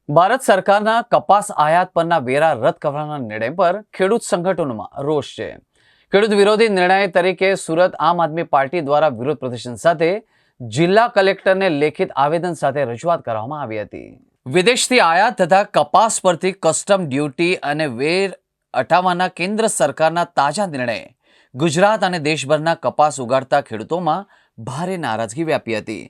ભારત સરકારના કપાસ આયાત પરના વેરા રદ કરવાના નિર્ણય પર ખેડૂત સંગઠનોમાં રોષ છે। ખેડૂત વિરોધી નિર્ણય તરીકે સુરત આમ આદમી પાર્ટી દ્વારા વિરોધ પ્રદર્શન સાથે જિલ્લા કલેક્ટરને લેખિત આવેદન સાથે રજૂઆત કરવામાં આવી હતી। વિદેશથી આયાત થતા કપાસ પરથી કસ્ટમ ડ્યુટી અને વેર હટાવવાના કેન્દ્ર સરકારના તાજા નિર્ણયે ગુજરાત અને દેશભરના કપાસ ઉગાડતા ખેડૂતોમાં ભારે નારાજગી વ્યાપી હતી।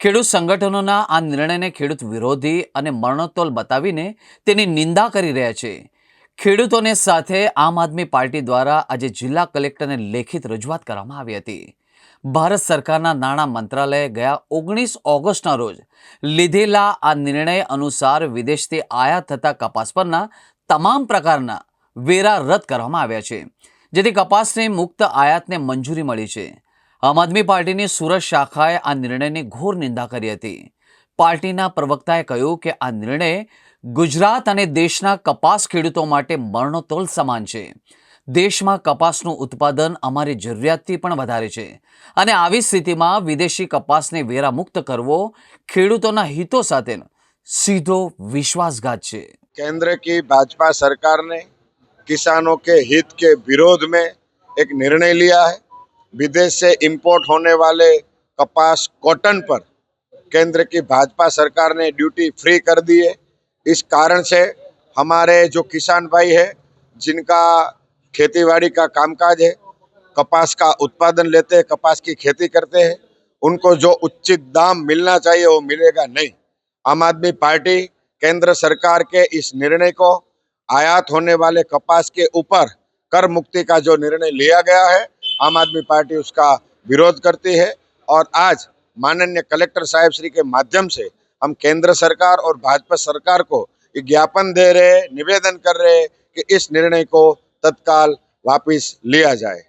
ખેડૂત સંગઠનોના આ નિર્ણયને ખેડૂત વિરોધી અને મરણોત્તોલ બતાવીને તેની નિંદા કરી રહ્યા છે। ખેડૂતોને સાથે આમ આદમી પાર્ટી દ્વારા આજે જિલ્લા કલેક્ટરને લેખિત રજૂઆત કરવામાં આવી હતી। ભારત સરકારના નાણાં મંત્રાલયે ગયા 19 ઓગસ્ટના રોજ લીધેલા આ નિર્ણય અનુસાર વિદેશથી આયાત થતા કપાસ પરના તમામ પ્રકારના વેરા રદ કરવામાં આવ્યા છે, જેથી કપાસની મુક્ત આયાતને મંજૂરી મળી છે। આમ આદમી પાર્ટીની સુરત શાખાએ આ નિર્ણયની ઘોર નિંદા કરી હતી। પાર્ટીના પ્રવક્તાએ કહ્યું કે આ નિર્ણય ગુજરાત અને દેશના કપાસ ખેડૂતો માટે મરણોત્તોલ સમાન છે। દેશમાં કપાસનું ઉત્પાદન અમારી જરૂરિયાતથી પણ વધારે છે અને આવી સ્થિતિમાં વિદેશી કપાસને વેરા મુક્ત કરવો ખેડૂતોના હિતો સાથે સીધો વિશ્વાસઘાત છે। केंद्र की भाजपा सरकार ने किसानों के हित के विरोध में एक निर्णय लिया है। विदेश से इंपोर्ट होने वाले कपास कॉटन पर केंद्र की भाजपा सरकार ने ड्यूटी फ्री कर दी है। इस कारण से हमारे जो किसान भाई है, जिनका खेतीबाड़ी का कामकाज है, कपास का उत्पादन लेते हैं, कपास की खेती करते हैं, उनको जो उचित दाम मिलना चाहिए वो मिलेगा नहीं। आम आदमी पार्टी केंद्र सरकार के इस निर्णय को, आयात होने वाले कपास के ऊपर कर मुक्ति का जो निर्णय लिया गया है, आम आदमी पार्टी उसका विरोध करती है। और आज माननीय कलेक्टर साहब श्री के माध्यम से हम केंद्र सरकार और भाजपा सरकार को एक ज्ञापन दे रहे हैं, निवेदन कर रहे हैं कि इस निर्णय को तत्काल वापस लिया जाए।